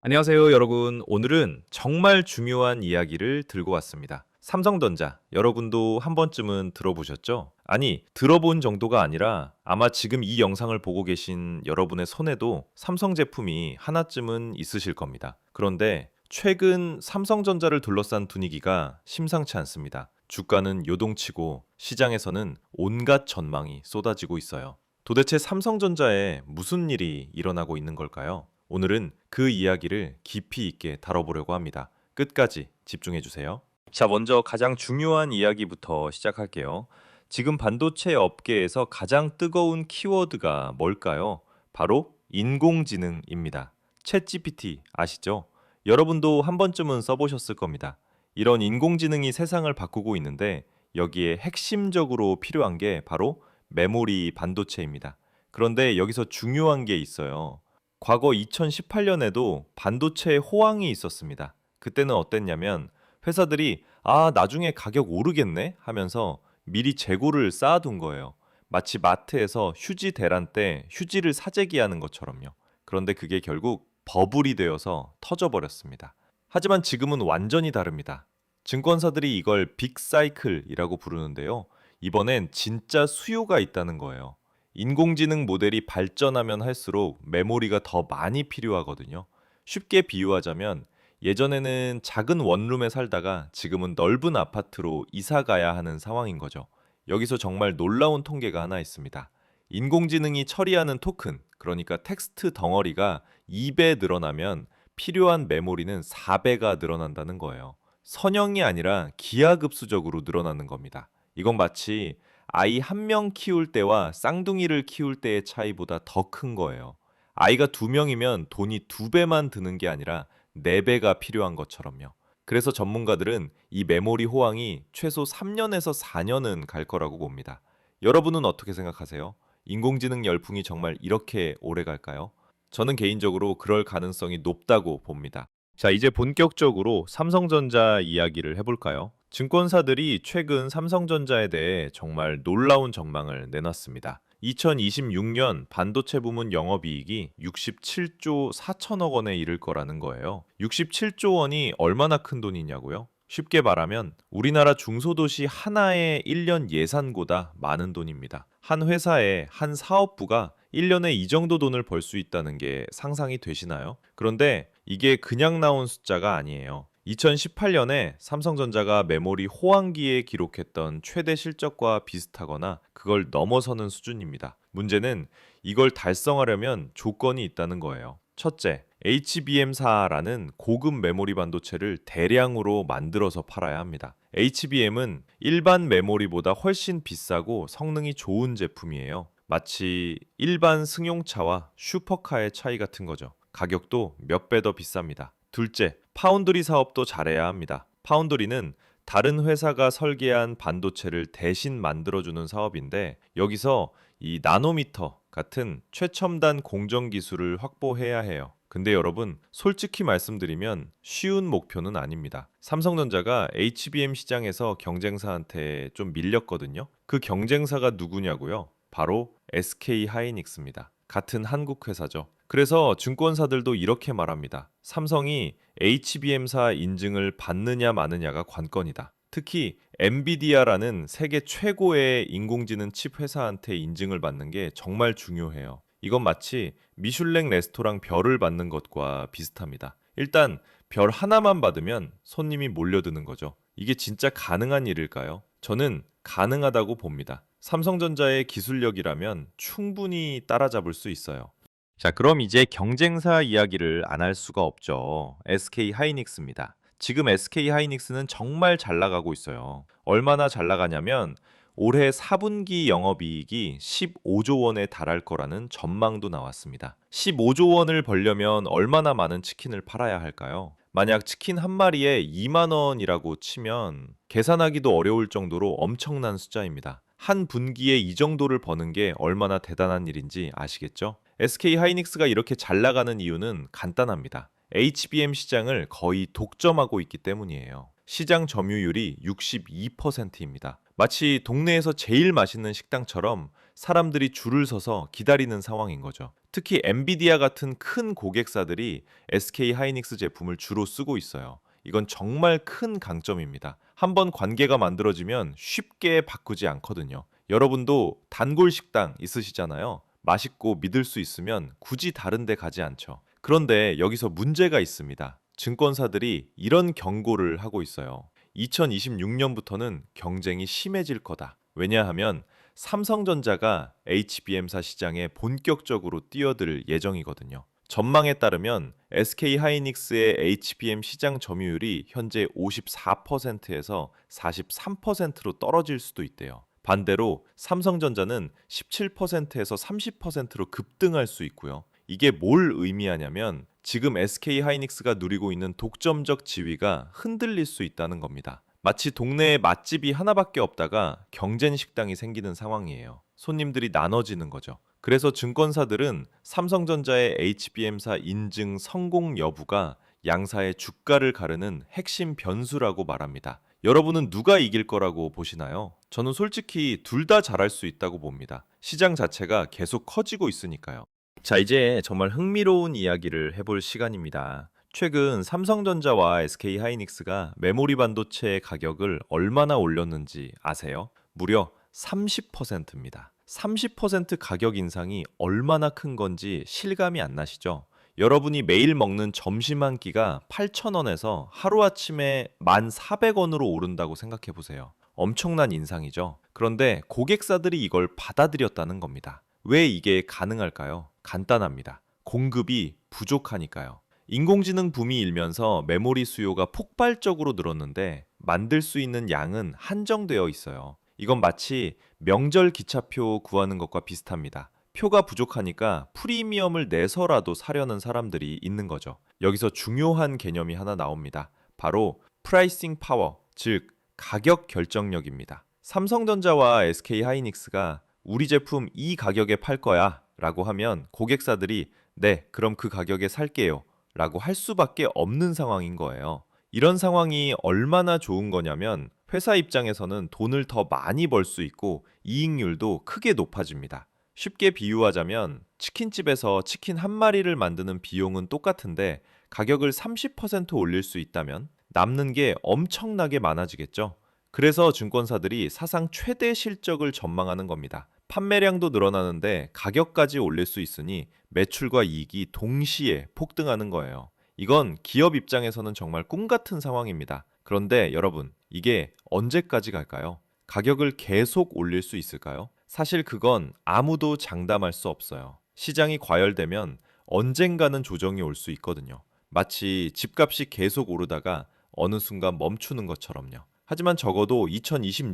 안녕하세요, 여러분. 오늘은 정말 중요한 이야기를 들고 왔습니다. 삼성전자, 여러분도 한 번쯤은 들어보셨죠? 아니, 들어본 정도가 아니라 아마 지금 이 영상을 보고 계신 여러분의 손에도 삼성 제품이 하나쯤은 있으실 겁니다. 그런데 최근 삼성전자를 둘러싼 분위기가 심상치 않습니다. 주가는 요동치고 시장에서는 온갖 전망이 쏟아지고 있어요. 도대체 삼성전자에 무슨 일이 일어나고 있는 걸까요? 오늘은 그 이야기를 깊이 있게 다뤄보려고 합니다. 끝까지 집중해 주세요. 자, 먼저 가장 중요한 이야기부터 시작할게요. 지금 반도체 업계에서 가장 뜨거운 키워드가 뭘까요? 바로 인공지능입니다. 챗GPT 아시죠? 여러분도 한 번쯤은 써보셨을 겁니다. 이런 인공지능이 세상을 바꾸고 있는데 여기에 핵심적으로 필요한 게 바로 메모리 반도체입니다. 그런데 여기서 중요한 게 있어요. 과거 2018년에도 반도체 호황이 있었습니다. 그때는 어땠냐면 회사들이 나중에 가격 오르겠네 하면서 미리 재고를 쌓아둔 거예요. 마치 마트에서 휴지 대란 때 휴지를 사재기하는 것처럼요. 그런데 그게 결국 버블이 되어서 터져버렸습니다. 하지만 지금은 완전히 다릅니다. 증권사들이 이걸 빅사이클이라고 부르는데요. 이번엔 진짜 수요가 있다는 거예요. 인공지능 모델이 발전하면 할수록 메모리가 더 많이 필요하거든요. 쉽게 비유하자면 예전에는 작은 원룸에 살다가 지금은 넓은 아파트로 이사 가야 하는 상황인 거죠. 여기서 정말 놀라운 통계가 하나 있습니다. 인공지능이 처리하는 토큰, 그러니까 텍스트 덩어리가 2배 늘어나면 필요한 메모리는 4배가 늘어난다는 거예요. 선형이 아니라 기하급수적으로 늘어나는 겁니다. 이건 마치 아이 한 명 키울 때와 쌍둥이를 키울 때의 차이보다 더 큰 거예요. 아이가 두 명이면 돈이 두 배만 드는 게 아니라 네 배가 필요한 것처럼요. 그래서 전문가들은 이 메모리 호황이 최소 3년에서 4년은 갈 거라고 봅니다. 여러분은 어떻게 생각하세요? 인공지능 열풍이 정말 이렇게 오래 갈까요? 저는 개인적으로 그럴 가능성이 높다고 봅니다. 자, 이제 본격적으로 삼성전자 이야기를 해볼까요? 증권사들이 최근 삼성전자에 대해 정말 놀라운 전망을 내놨습니다. 2026년 반도체 부문 영업이익이 67조 4천억 원에 이를 거라는 거예요. 67조 원이 얼마나 큰 돈이냐고요? 쉽게 말하면 우리나라 중소도시 하나의 1년 예산보다 많은 돈입니다. 한 회사의 한 사업부가 1년에 이 정도 돈을 벌 수 있다는 게 상상이 되시나요? 그런데 이게 그냥 나온 숫자가 아니에요. 2018년에 삼성전자가 메모리 호황기에 기록했던 최대 실적과 비슷하거나 그걸 넘어서는 수준입니다. 문제는 이걸 달성하려면 조건이 있다는 거예요. 첫째, HBM사라는 고급 메모리 반도체를 대량으로 만들어서 팔아야 합니다. HBM은 일반 메모리보다 훨씬 비싸고 성능이 좋은 제품이에요. 마치 일반 승용차와 슈퍼카의 차이 같은 거죠. 가격도 몇 배 더 비쌉니다. 둘째, 파운드리 사업도 잘해야 합니다. 파운드리는 다른 회사가 설계한 반도체를 대신 만들어주는 사업인데 여기서 이 나노미터 같은 최첨단 공정 기술을 확보해야 해요. 근데 여러분, 솔직히 말씀드리면 쉬운 목표는 아닙니다. 삼성전자가 HBM 시장에서 경쟁사한테 좀 밀렸거든요. 그 경쟁사가 누구냐고요? 바로 SK 하이닉스입니다. 같은 한국 회사죠. 그래서 증권사들도 이렇게 말합니다. 삼성이 HBM사 인증을 받느냐 마느냐가 관건이다. 특히 엔비디아라는 세계 최고의 인공지능 칩 회사한테 인증을 받는 게 정말 중요해요. 이건 마치 미슐랭 레스토랑 별을 받는 것과 비슷합니다. 일단 별 하나만 받으면 손님이 몰려드는 거죠. 이게 진짜 가능한 일일까요? 저는 가능하다고 봅니다. 삼성전자의 기술력이라면 충분히 따라잡을 수 있어요. 자, 그럼 이제 경쟁사 이야기를 안 할 수가 없죠. SK 하이닉스입니다. 지금 SK 하이닉스는 정말 잘 나가고 있어요. 얼마나 잘 나가냐면 올해 4분기 영업이익이 15조 원에 달할 거라는 전망도 나왔습니다. 15조 원을 벌려면 얼마나 많은 치킨을 팔아야 할까요? 만약 치킨 한 마리에 2만 원이라고 치면 계산하기도 어려울 정도로 엄청난 숫자입니다. 한 분기에 이 정도를 버는 게 얼마나 대단한 일인지 아시겠죠? SK 하이닉스가 이렇게 잘 나가는 이유는 간단합니다. HBM 시장을 거의 독점하고 있기 때문이에요. 시장 점유율이 62%입니다. 마치 동네에서 제일 맛있는 식당처럼 사람들이 줄을 서서 기다리는 상황인 거죠. 특히 엔비디아 같은 큰 고객사들이 SK 하이닉스 제품을 주로 쓰고 있어요. 이건 정말 큰 강점입니다. 한번 관계가 만들어지면 쉽게 바꾸지 않거든요. 여러분도 단골 식당 있으시잖아요. 맛있고 믿을 수 있으면 굳이 다른 데 가지 않죠. 그런데 여기서 문제가 있습니다. 증권사들이 이런 경고를 하고 있어요. 2026년부터는 경쟁이 심해질 거다. 왜냐하면 삼성전자가 HBM사 시장에 본격적으로 뛰어들 예정이거든요. 전망에 따르면 SK 하이닉스의 HBM 시장 점유율이 현재 54%에서 43%로 떨어질 수도 있대요. 반대로 삼성전자는 17%에서 30%로 급등할 수 있고요. 이게 뭘 의미하냐면 지금 SK 하이닉스가 누리고 있는 독점적 지위가 흔들릴 수 있다는 겁니다. 마치 동네에 맛집이 하나밖에 없다가 경쟁 식당이 생기는 상황이에요. 손님들이 나눠지는 거죠. 그래서 증권사들은 삼성전자의 HBM사 인증 성공 여부가 양사의 주가를 가르는 핵심 변수라고 말합니다. 여러분은 누가 이길 거라고 보시나요? 저는 솔직히 둘 다 잘할 수 있다고 봅니다. 시장 자체가 계속 커지고 있으니까요. 자, 이제 정말 흥미로운 이야기를 해볼 시간입니다. 최근 삼성전자와 SK 하이닉스가 메모리 반도체 가격을 얼마나 올렸는지 아세요? 무려 30%입니다. 30% 가격 인상이 얼마나 큰 건지 실감이 안 나시죠? 여러분이 매일 먹는 점심 한 끼가 8,000원에서 하루아침에 1,400원으로 오른다고 생각해 보세요. 엄청난 인상이죠. 그런데 고객사들이 이걸 받아들였다는 겁니다. 왜 이게 가능할까요? 간단합니다. 공급이 부족하니까요. 인공지능 붐이 일면서 메모리 수요가 폭발적으로 늘었는데 만들 수 있는 양은 한정되어 있어요. 이건 마치 명절 기차표 구하는 것과 비슷합니다. 표가 부족하니까 프리미엄을 내서라도 사려는 사람들이 있는 거죠. 여기서 중요한 개념이 하나 나옵니다. 바로 프라이싱 파워, 즉 가격 결정력입니다. 삼성전자와 SK 하이닉스가 우리 제품 이 가격에 팔 거야 라고 하면 고객사들이 네, 그럼 그 가격에 살게요 라고 할 수밖에 없는 상황인 거예요. 이런 상황이 얼마나 좋은 거냐면 회사 입장에서는 돈을 더 많이 벌 수 있고 이익률도 크게 높아집니다. 쉽게 비유하자면 치킨집에서 치킨 한 마리를 만드는 비용은 똑같은데 가격을 30% 올릴 수 있다면 남는 게 엄청나게 많아지겠죠. 그래서 증권사들이 사상 최대 실적을 전망하는 겁니다. 판매량도 늘어나는데 가격까지 올릴 수 있으니 매출과 이익이 동시에 폭등하는 거예요. 이건 기업 입장에서는 정말 꿈 같은 상황입니다. 그런데 여러분, 이게 언제까지 갈까요? 가격을 계속 올릴 수 있을까요? 사실 그건 아무도 장담할 수 없어요. 시장이 과열되면 언젠가는 조정이 올 수 있거든요. 마치 집값이 계속 오르다가 어느 순간 멈추는 것처럼요. 하지만 적어도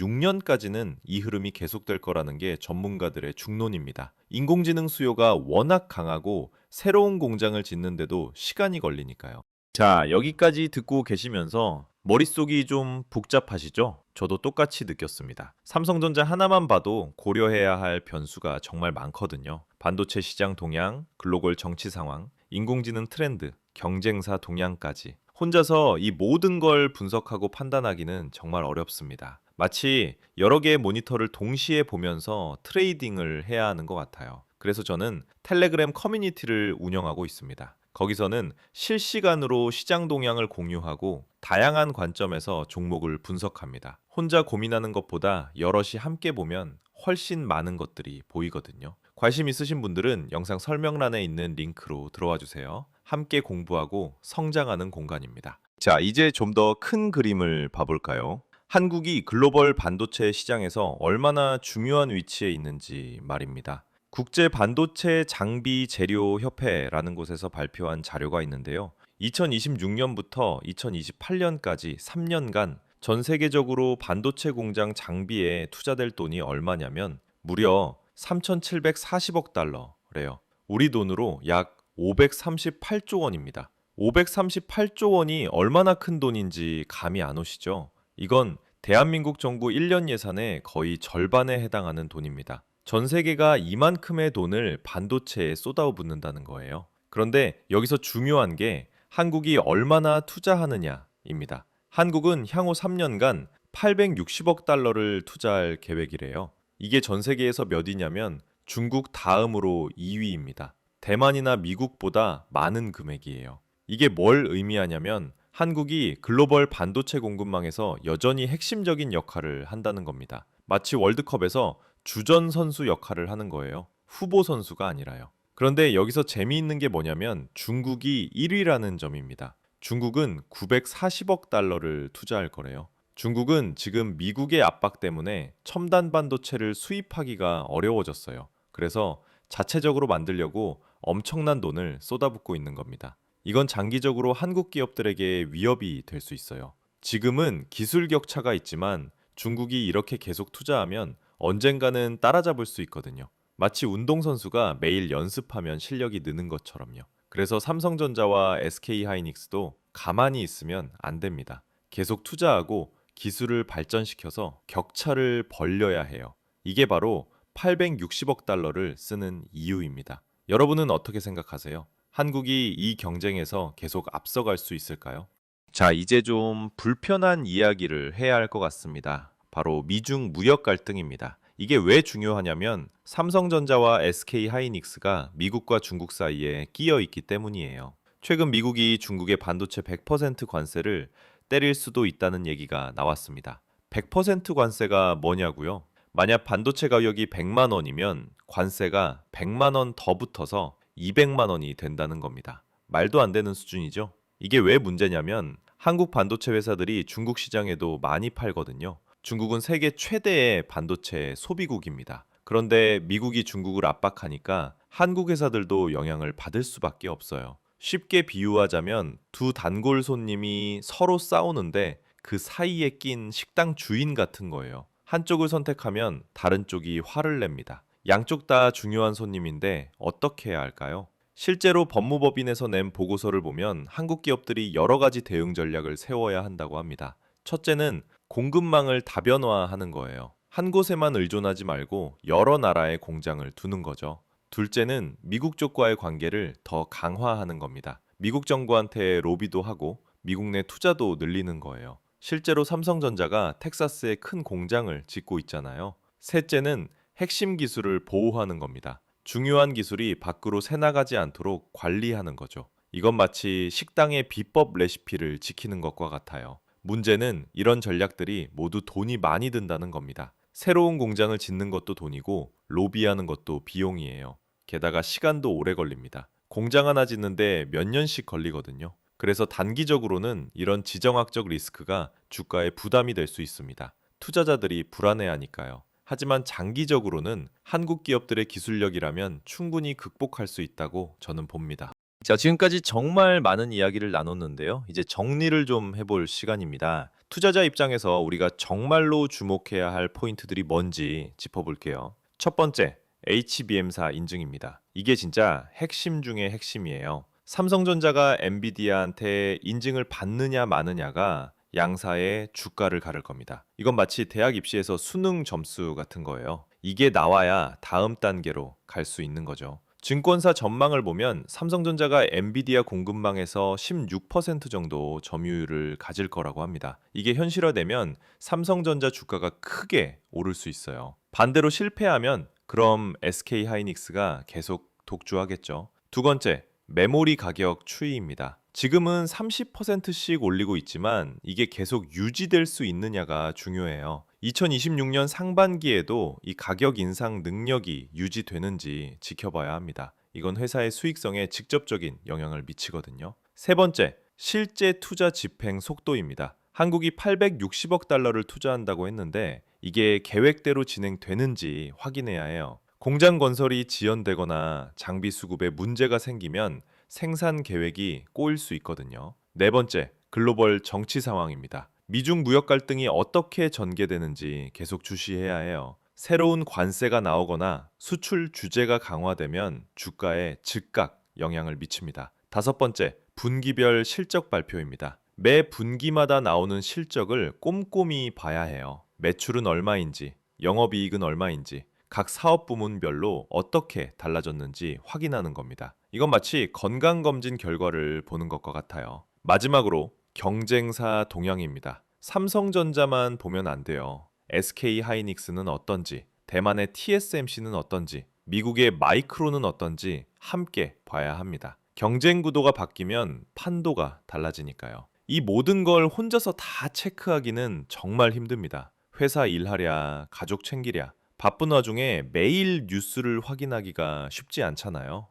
2026년까지는 이 흐름이 계속될 거라는 게 전문가들의 중론입니다. 인공지능 수요가 워낙 강하고 새로운 공장을 짓는데도 시간이 걸리니까요. 자, 여기까지 듣고 계시면서 머릿속이 좀 복잡하시죠? 저도 똑같이 느꼈습니다. 삼성전자 하나만 봐도 고려해야 할 변수가 정말 많거든요. 반도체 시장 동향, 글로벌 정치 상황, 인공지능 트렌드, 경쟁사 동향까지. 혼자서 이 모든 걸 분석하고 판단하기는 정말 어렵습니다. 마치 여러 개의 모니터를 동시에 보면서 트레이딩을 해야 하는 것 같아요. 그래서 저는 텔레그램 커뮤니티를 운영하고 있습니다. 거기서는 실시간으로 시장 동향을 공유하고 다양한 관점에서 종목을 분석합니다. 혼자 고민하는 것보다 여럿이 함께 보면 훨씬 많은 것들이 보이거든요. 관심 있으신 분들은 영상 설명란에 있는 링크로 들어와 주세요. 함께 공부하고 성장하는 공간입니다. 자, 이제 좀 더 큰 그림을 봐볼까요? 한국이 글로벌 반도체 시장에서 얼마나 중요한 위치에 있는지 말입니다. 국제 반도체 장비 재료 협회라는 곳에서 발표한 자료가 있는데요. 2026년부터 2028년까지 3년간 전 세계적으로 반도체 공장 장비에 투자될 돈이 얼마냐면 무려 3,740억 달러래요. 우리 돈으로 약 538조 원입니다. 538조 원이 얼마나 큰 돈인지 감이 안 오시죠? 이건 대한민국 정부 1년 예산의 거의 절반에 해당하는 돈입니다. 전 세계가 이만큼의 돈을 반도체에 쏟아붓는다는 거예요. 그런데 여기서 중요한 게 한국이 얼마나 투자하느냐입니다. 한국은 향후 3년간 860억 달러를 투자할 계획이래요. 이게 전 세계에서 몇 위냐면 중국 다음으로 2위입니다. 대만이나 미국보다 많은 금액이에요. 이게 뭘 의미하냐면 한국이 글로벌 반도체 공급망에서 여전히 핵심적인 역할을 한다는 겁니다. 마치 월드컵에서 주전 선수 역할을 하는 거예요. 후보 선수가 아니라요. 그런데 여기서 재미있는 게 뭐냐면 중국이 1위라는 점입니다. 중국은 940억 달러를 투자할 거래요. 중국은 지금 미국의 압박 때문에 첨단 반도체를 수입하기가 어려워졌어요. 그래서 자체적으로 만들려고 엄청난 돈을 쏟아붓고 있는 겁니다. 이건 장기적으로 한국 기업들에게 위협이 될 수 있어요. 지금은 기술 격차가 있지만 중국이 이렇게 계속 투자하면 언젠가는 따라잡을 수 있거든요. 마치 운동선수가 매일 연습하면 실력이 느는 것처럼요. 그래서 삼성전자와 SK하이닉스도 가만히 있으면 안 됩니다. 계속 투자하고 기술을 발전시켜서 격차를 벌려야 해요. 이게 바로 860억 달러를 쓰는 이유입니다. 여러분은 어떻게 생각하세요? 한국이 이 경쟁에서 계속 앞서갈 수 있을까요? 자, 이제 좀 불편한 이야기를 해야 할 것 같습니다. 바로 미중 무역 갈등입니다. 이게 왜 중요하냐면 삼성전자와 SK하이닉스가 미국과 중국 사이에 끼어 있기 때문이에요. 최근 미국이 중국의 반도체 100% 관세를 때릴 수도 있다는 얘기가 나왔습니다. 100% 관세가 뭐냐고요? 만약 반도체 가격이 100만 원이면 관세가 100만 원 더 붙어서 200만 원이 된다는 겁니다. 말도 안 되는 수준이죠. 이게 왜 문제냐면 한국 반도체 회사들이 중국 시장에도 많이 팔거든요. 중국은 세계 최대의 반도체 소비국입니다. 그런데 미국이 중국을 압박하니까 한국 회사들도 영향을 받을 수밖에 없어요. 쉽게 비유하자면 두 단골 손님이 서로 싸우는데 그 사이에 낀 식당 주인 같은 거예요. 한쪽을 선택하면 다른 쪽이 화를 냅니다. 양쪽 다 중요한 손님인데 어떻게 해야 할까요? 실제로 법무법인에서 낸 보고서를 보면 한국 기업들이 여러 가지 대응 전략을 세워야 한다고 합니다. 첫째는 공급망을 다변화하는 거예요. 한 곳에만 의존하지 말고 여러 나라의 공장을 두는 거죠. 둘째는 미국 쪽과의 관계를 더 강화하는 겁니다. 미국 정부한테 로비도 하고 미국 내 투자도 늘리는 거예요. 실제로 삼성전자가 텍사스에 큰 공장을 짓고 있잖아요. 셋째는 핵심 기술을 보호하는 겁니다. 중요한 기술이 밖으로 새나가지 않도록 관리하는 거죠. 이건 마치 식당의 비법 레시피를 지키는 것과 같아요. 문제는 이런 전략들이 모두 돈이 많이 든다는 겁니다. 새로운 공장을 짓는 것도 돈이고 로비하는 것도 비용이에요. 게다가 시간도 오래 걸립니다. 공장 하나 짓는데 몇 년씩 걸리거든요. 그래서 단기적으로는 이런 지정학적 리스크가 주가에 부담이 될 수 있습니다. 투자자들이 불안해하니까요. 하지만 장기적으로는 한국 기업들의 기술력이라면 충분히 극복할 수 있다고 저는 봅니다. 자, 지금까지 정말 많은 이야기를 나눴는데요. 이제 정리를 좀 해볼 시간입니다. 투자자 입장에서 우리가 정말로 주목해야 할 포인트들이 뭔지 짚어볼게요. 첫 번째, HBM사 인증입니다. 이게 진짜 핵심 중의 핵심이에요. 삼성전자가 엔비디아한테 인증을 받느냐 마느냐가 양사의 주가를 가를 겁니다. 이건 마치 대학 입시에서 수능 점수 같은 거예요. 이게 나와야 다음 단계로 갈 수 있는 거죠. 증권사 전망을 보면 삼성전자가 엔비디아 공급망에서 16% 정도 점유율을 가질 거라고 합니다. 이게 현실화되면 삼성전자 주가가 크게 오를 수 있어요. 반대로 실패하면 그럼 SK하이닉스가 계속 독주하겠죠. 두 번째, 메모리 가격 추이입니다. 지금은 30%씩 올리고 있지만 이게 계속 유지될 수 있느냐가 중요해요. 2026년 상반기에도 이 가격 인상 능력이 유지되는지 지켜봐야 합니다. 이건 회사의 수익성에 직접적인 영향을 미치거든요. 세 번째, 실제 투자 집행 속도입니다. 한국이 860억 달러를 투자한다고 했는데 이게 계획대로 진행되는지 확인해야 해요. 공장 건설이 지연되거나 장비 수급에 문제가 생기면 생산 계획이 꼬일 수 있거든요. 네 번째, 글로벌 정치 상황입니다. 미중 무역 갈등이 어떻게 전개되는지 계속 주시해야 해요. 새로운 관세가 나오거나 수출 규제가 강화되면 주가에 즉각 영향을 미칩니다. 다섯 번째, 분기별 실적 발표입니다. 매 분기마다 나오는 실적을 꼼꼼히 봐야 해요. 매출은 얼마인지, 영업이익은 얼마인지, 각 사업 부문별로 어떻게 달라졌는지 확인하는 겁니다. 이건 마치 건강검진 결과를 보는 것과 같아요. 마지막으로 경쟁사 동향입니다. 삼성전자만 보면 안 돼요. SK하이닉스는 어떤지, 대만의 TSMC는 어떤지, 미국의 마이크론은 어떤지 함께 봐야 합니다. 경쟁 구도가 바뀌면 판도가 달라지니까요. 이 모든 걸 혼자서 다 체크하기는 정말 힘듭니다. 회사 일하랴, 가족 챙기랴, 바쁜 와중에 매일 뉴스를 확인하기가 쉽지 않잖아요.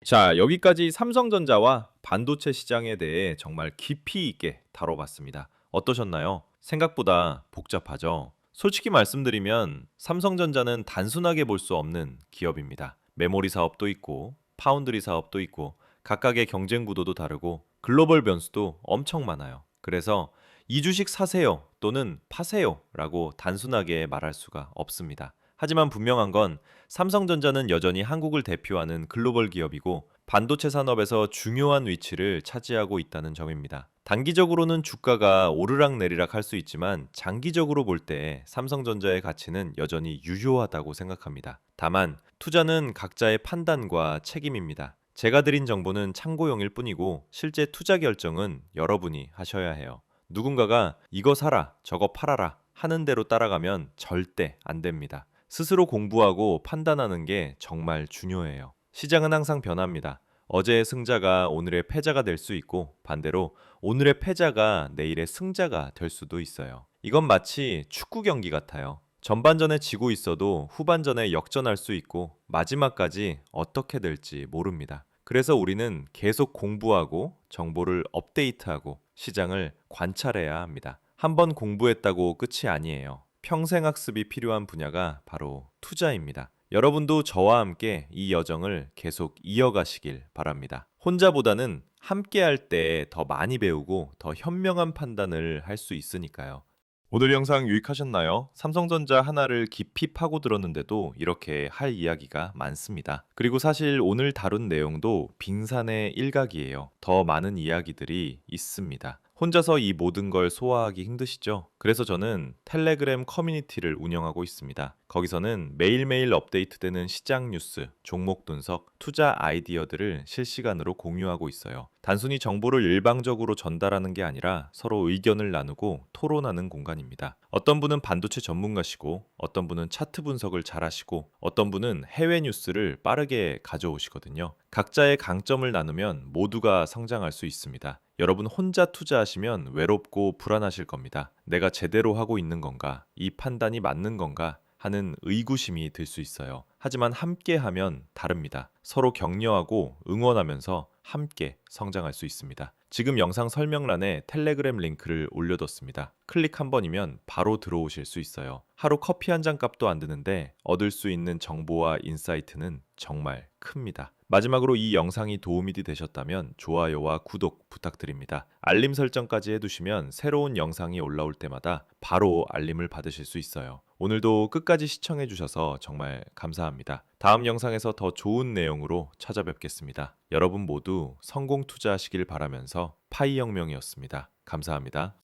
자, 여기까지 삼성전자와 반도체 시장에 대해 정말 깊이 있게 다뤄봤습니다. 어떠셨나요? 생각보다 복잡하죠? 솔직히 말씀드리면 삼성전자는 단순하게 볼 수 없는 기업입니다. 메모리 사업도 있고, 파운드리 사업도 있고, 각각의 경쟁 구도도 다르고, 글로벌 변수도 엄청 많아요. 그래서 이 주식 사세요 또는 파세요 라고 단순하게 말할 수가 없습니다. 하지만 분명한 건 삼성전자는 여전히 한국을 대표하는 글로벌 기업이고 반도체 산업에서 중요한 위치를 차지하고 있다는 점입니다. 단기적으로는 주가가 오르락내리락 할 수 있지만 장기적으로 볼 때 삼성전자의 가치는 여전히 유효하다고 생각합니다. 다만 투자는 각자의 판단과 책임입니다. 제가 드린 정보는 참고용일 뿐이고 실제 투자 결정은 여러분이 하셔야 해요. 누군가가 이거 사라, 저거 팔아라 하는 대로 따라가면 절대 안 됩니다. 스스로 공부하고 판단하는 게 정말 중요해요. 시장은 항상 변합니다. 어제의 승자가 오늘의 패자가 될 수 있고 반대로 오늘의 패자가 내일의 승자가 될 수도 있어요. 이건 마치 축구 경기 같아요. 전반전에 지고 있어도 후반전에 역전할 수 있고 마지막까지 어떻게 될지 모릅니다. 그래서 우리는 계속 공부하고 정보를 업데이트하고 시장을 관찰해야 합니다. 한번 공부했다고 끝이 아니에요. 평생 학습이 필요한 분야가 바로 투자입니다. 여러분도 저와 함께 이 여정을 계속 이어가시길 바랍니다. 혼자보다는 함께 할 때 더 많이 배우고 더 현명한 판단을 할 수 있으니까요. 오늘 영상 유익하셨나요? 삼성전자 하나를 깊이 파고들었는데도 이렇게 할 이야기가 많습니다. 그리고 사실 오늘 다룬 내용도 빙산의 일각이에요. 더 많은 이야기들이 있습니다. 혼자서 이 모든 걸 소화하기 힘드시죠? 그래서 저는 텔레그램 커뮤니티를 운영하고 있습니다. 거기서는 매일매일 업데이트되는 시장 뉴스, 종목 분석, 투자 아이디어들을 실시간으로 공유하고 있어요. 단순히 정보를 일방적으로 전달하는 게 아니라 서로 의견을 나누고 토론하는 공간입니다. 어떤 분은 반도체 전문가시고, 어떤 분은 차트 분석을 잘하시고, 어떤 분은 해외 뉴스를 빠르게 가져오시거든요. 각자의 강점을 나누면 모두가 성장할 수 있습니다. 여러분 혼자 투자하시면 외롭고 불안하실 겁니다. 내가 제대로 하고 있는 건가? 이 판단이 맞는 건가? 하는 의구심이 들 수 있어요. 하지만 함께 하면 다릅니다. 서로 격려하고 응원하면서 함께 성장할 수 있습니다. 지금 영상 설명란에 텔레그램 링크를 올려뒀습니다. 클릭 한 번이면 바로 들어오실 수 있어요. 하루 커피 한 잔 값도 안 드는데 얻을 수 있는 정보와 인사이트는 정말 큽니다. 마지막으로 이 영상이 도움이 되셨다면 좋아요와 구독 부탁드립니다. 알림 설정까지 해두시면 새로운 영상이 올라올 때마다 바로 알림을 받으실 수 있어요. 오늘도 끝까지 시청해주셔서 정말 감사합니다. 다음 영상에서 더 좋은 내용으로 찾아뵙겠습니다. 여러분 모두 성공 투자하시길 바라면서 파이혁명이었습니다. 감사합니다.